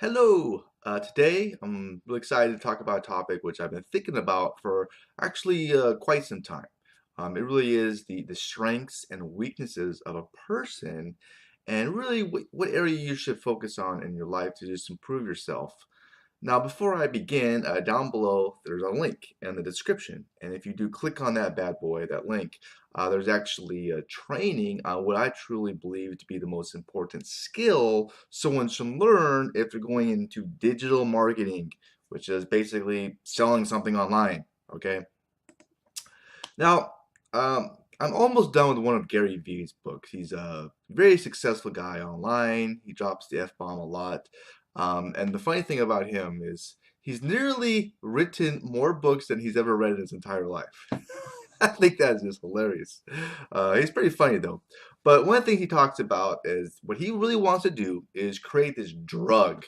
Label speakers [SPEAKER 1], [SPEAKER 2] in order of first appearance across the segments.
[SPEAKER 1] Hello. Today, I'm really excited to talk about a topic which I've been thinking about for actually quite some time. It really is the strengths and weaknesses of a person, and really what area you should focus on in your life to just improve yourself. Now, before I begin, down below there's a link in the description, and if you do click on that bad boy, that link, there's actually a training on what I truly believe to be the most important skill someone should learn if they're going into digital marketing, which is basically selling something online. Okay. Now, I'm almost done with one of Gary Vee's books. He's a very successful guy online. He drops the F-bomb a lot. And the funny thing about him is he's nearly written more books than he's ever read in his entire life. I think that's just hilarious. He's pretty funny though. But one thing he talks about is what he really wants to do is create this drug.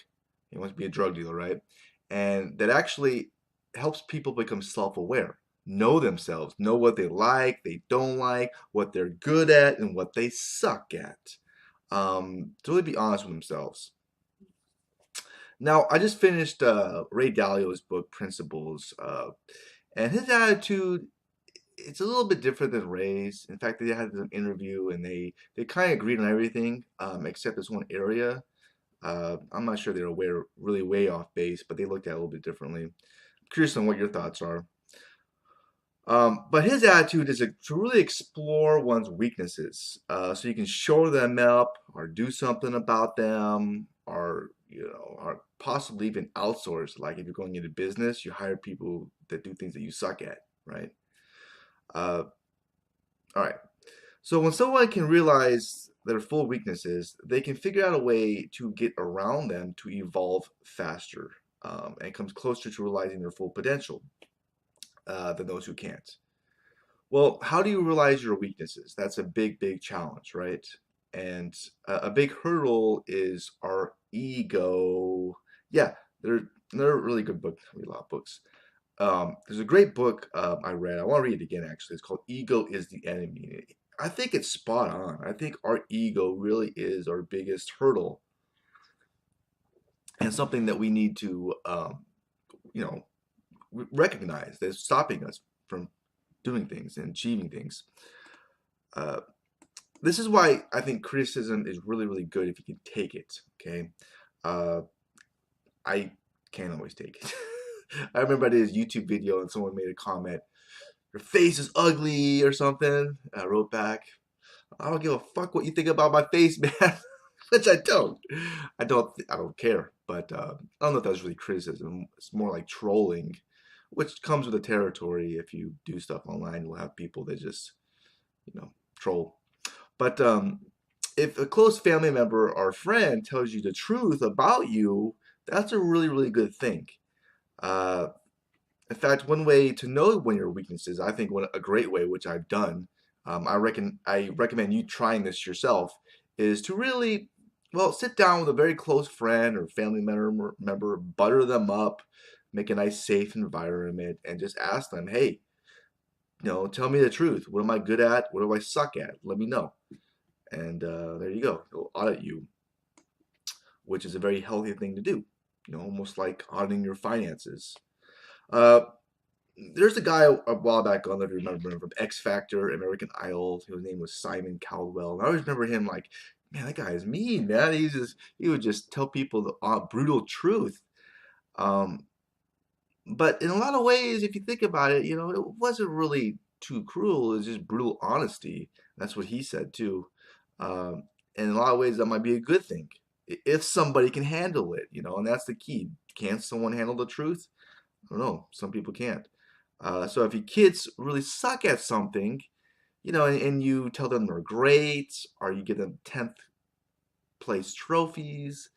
[SPEAKER 1] He wants to be a drug dealer, right? And that actually helps people become self-aware, know themselves, know what they don't like, what they're good at, and what they suck at. To really be honest with themselves. Now, I just finished Ray Dalio's book, Principles, and his attitude, it's a little bit different than Ray's. In fact, they had an interview and they kind of agreed on everything except this one area. I'm not sure they're really way off base, but they looked at it a little bit differently. Curious on what your thoughts are. But his attitude is to really explore one's weaknesses, so you can shore them up or do something about them, or or possibly even outsource. Like if you're going into business, you hire people that do things that you suck at, right? Uh, all right. So when someone can realize their full weaknesses, they can figure out a way to get around them to evolve faster, and comes closer to realizing their full potential than those who can't. Well, how do you realize your weaknesses? That's a big, big challenge, right? And a big hurdle is our ego. Yeah, they're a really good book. I read a lot of books. There's a great book I read. I want to read it again, actually. It's called Ego is the Enemy. I think it's spot on. I think our ego really is our biggest hurdle and something that we need to, you know, recognize that's stopping us from doing things and achieving things. Uh, this is why I think criticism is really, really good if you can take it. Okay, uh, I can't always take it. I remember I did a YouTube video and someone made a comment, "Your face is ugly" or something. I wrote back, "I don't give a fuck what you think about my face, man," which I don't. I don't care. But I don't know if that was really criticism. It's more like trolling, which comes with the territory. If you do stuff online, you'll have people that just troll. But if a close family member or friend tells you the truth about you, that's a really, really good thing. Uh, in fact, one way to know when your weaknesses, I think a great way, which I've done, I recommend you trying this yourself, is to really, well, sit down with a very close friend or family member, butter them up, make a nice safe environment, and just ask them, hey, tell me the truth. What am I good at? What do I suck at? Let me know. And there you go. They'll audit you, which is a very healthy thing to do. Almost like auditing your finances. Uh, there's a guy a while back, I don't know if you remember him, from X Factor, American Idol. His name was Simon Cowell. And I always remember him like, man, that guy is mean, man. He would just tell people the brutal truth. Um, but in a lot of ways, if you think about it, it wasn't really too cruel. It was just brutal honesty. That's what he said too. Um, and in a lot of ways, that might be a good thing if somebody can handle it, and that's the key. Can someone handle the truth? I don't know. Some people can't. So if your kids really suck at something, and you tell them they're great, or you give them 10th place trophies,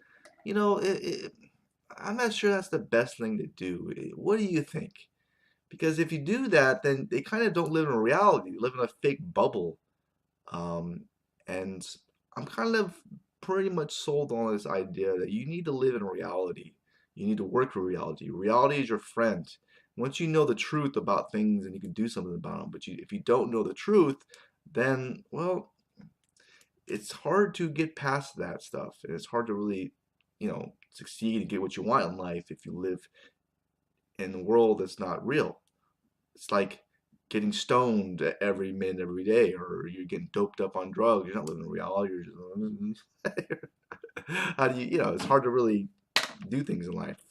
[SPEAKER 1] I'm not sure that's the best thing to do. What do you think? Because if you do that, then they kind of don't live in reality. They live in a fake bubble. Um, and I'm kind of pretty much sold on this idea that you need to live in reality. You need to work with reality. Reality is your friend. Once you know the truth about things, and you can do something about them. But if you don't know the truth, then, well, it's hard to get past that stuff. And it's hard to really, succeed and get what you want in life if you live in a world that's not real. It's like getting stoned every minute, every day, or you're getting doped up on drugs. You're not living in reality. You're just how do you know? It's hard to really do things in life.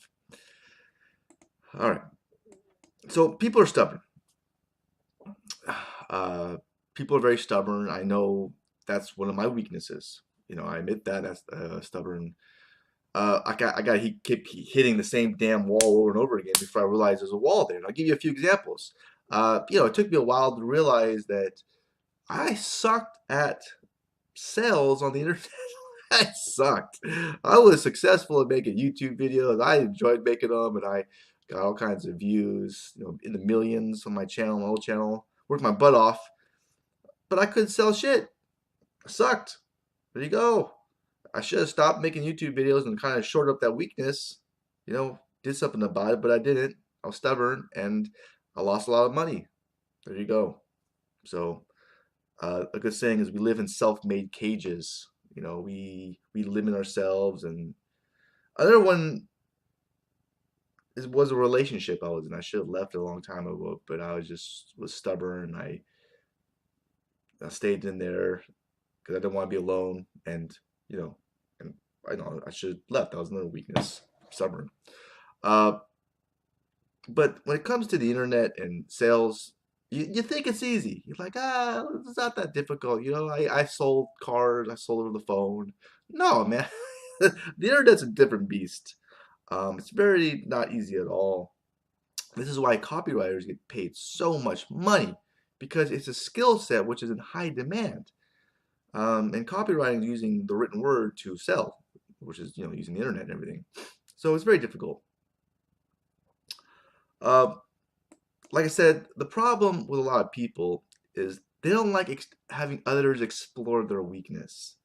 [SPEAKER 1] All right. So people are stubborn. Uh, People are very stubborn. I know that's one of my weaknesses. I admit that that's stubborn. He keep hitting the same damn wall over and over again before I realize there's a wall there. And I'll give you a few examples. It took me a while to realize that I sucked at sales on the internet. I sucked. I was successful at making YouTube videos. I enjoyed making them, and I got all kinds of views, in the millions on my channel, my old channel. Worked my butt off, but I couldn't sell shit. I sucked. There you go. I should have stopped making YouTube videos and kind of shored up that weakness. Did something about it, but I didn't. I was stubborn, and I lost a lot of money. There you go. So, a good saying is we live in self-made cages. We limit ourselves. And another one was a relationship I was in. I should have left it a long time ago, but I was stubborn. I stayed in there because I didn't want to be alone. And and I know I should have left. That was another weakness. Stubborn. But when it comes to the internet and sales, you think it's easy. You're like, it's not that difficult. I sold cars, I sold over the phone. No, man. The internet's a different beast. It's very not easy at all. This is why copywriters get paid so much money, because it's a skill set which is in high demand. And copywriting is using the written word to sell, which is using the internet and everything. So it's very difficult. Like I said, the problem with a lot of people is they don't like having others explore their weakness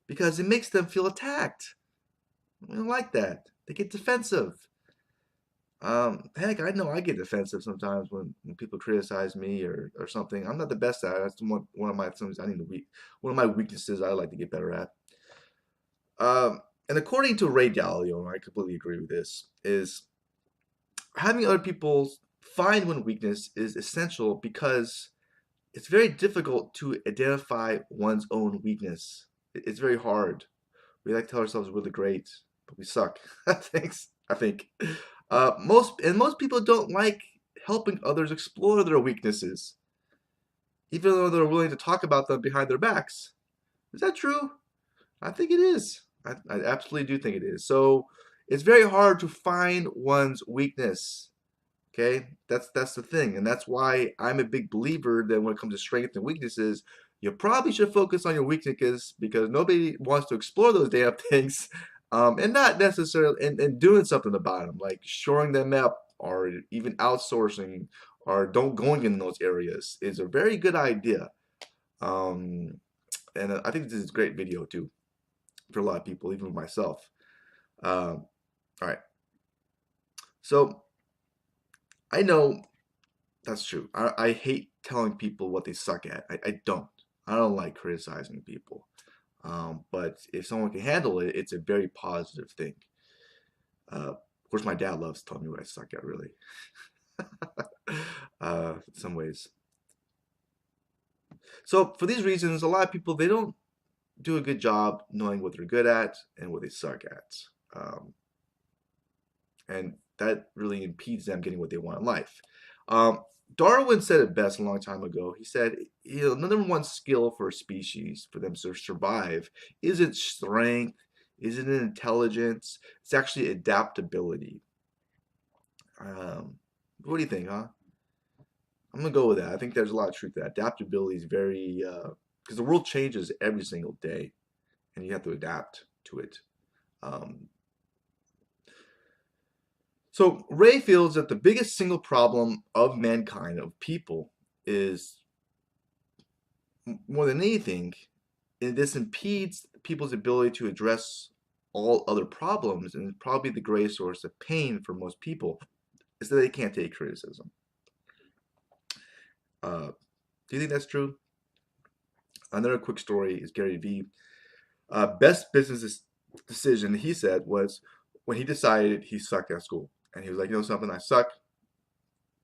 [SPEAKER 1] because it makes them feel attacked. They don't like that. They get defensive. Heck, I know I get defensive sometimes when people criticize me or something. I'm not the best at it. That's one of my things one of my weaknesses I like to get better at. And according to Ray Daliio, and I completely agree with this, is having other people find one weakness is essential because it's very difficult to identify one's own weakness. It's very hard. We like to tell ourselves we're really great, but we suck. Thanks. I think most people don't like helping others explore their weaknesses, even though they're willing to talk about them behind their backs. Is that true? I think it is. I absolutely do think it is. So it's very hard to find one's weakness. Okay, that's the thing, and that's why I'm a big believer that when it comes to strengths and weaknesses, you probably should focus on your weaknesses because nobody wants to explore those damn things, and not necessarily and doing something about them, like shoring them up or even outsourcing or don't going in those areas is a very good idea. And I think this is a great video too for a lot of people, even myself. All right, so. I know that's true. I hate telling people what they suck at. I don't. I don't like criticizing people. But if someone can handle it, it's a very positive thing. Of course, my dad loves telling me what I suck at, really. In some ways. So for these reasons, a lot of people, they don't do a good job knowing what they're good at and what they suck at. And that really impedes them getting what they want in life. Darwin said it best a long time ago. He said, the number one skill for a species, for them to survive, isn't strength, isn't intelligence, it's actually adaptability. What do you think, huh? I'm going to go with that. I think there's a lot of truth to that. Adaptability is very, because the world changes every single day, and you have to adapt to it. So Ray feels that the biggest single problem of mankind, of people, is more than anything, this impedes people's ability to address all other problems, and probably the greatest source of pain for most people is that they can't take criticism. Do you think that's true? Another quick story is Gary Vee. Best business decision, he said, was when he decided he sucked at school. And he was like, you know something, I suck.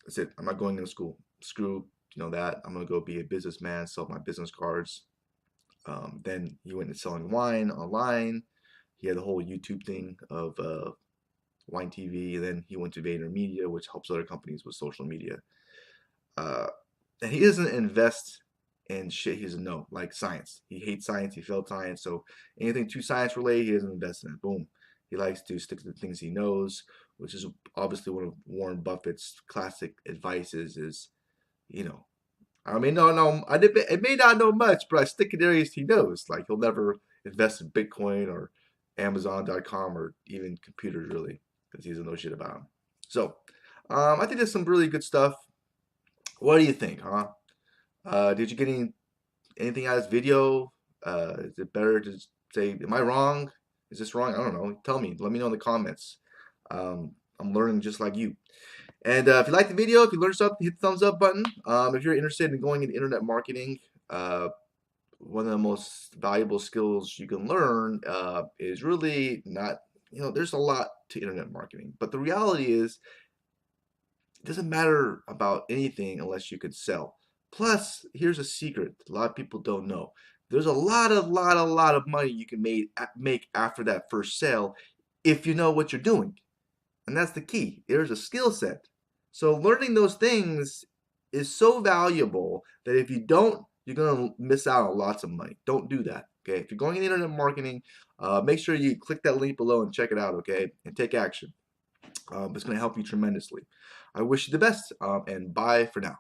[SPEAKER 1] That's it. I'm not going to school. Screw, that. I'm going to go be a businessman, sell my business cards. Then he went into selling wine online. He had the whole YouTube thing of wine TV. And then he went to VaynerMedia, which helps other companies with social media. Uh, and he doesn't invest in shit he doesn't know, like science. He hates science. He failed science. So anything too science related, he doesn't invest in it. Boom. He likes to stick to the things he knows, which is obviously one of Warren Buffett's classic advices is, you know, I mean, no, I may not know much, but I stick in areas he knows. Like he'll never invest in Bitcoin or Amazon.com or even computers really, because he doesn't know shit about them. So I think there's some really good stuff. What do you think, huh? Did you get anything out of this video? Is it better to say, am I wrong? Is this wrong? I don't know. Tell me. Let me know in the comments. I'm learning just like you. And if you like the video, if you learned something, hit the thumbs up button. If you're interested in going into internet marketing, one of the most valuable skills you can learn is really not, there's a lot to internet marketing. But the reality is, it doesn't matter about anything unless you can sell. Plus, here's a secret a lot of people don't know. There's a lot of money you can make after that first sale if you know what you're doing. And that's the key. There's a skill set. So learning those things is so valuable that if you don't, you're going to miss out on lots of money. Don't do that. Okay. If you're going into internet marketing, make sure you click that link below and check it out. Okay. And take action. It's going to help you tremendously. I wish you the best and bye for now.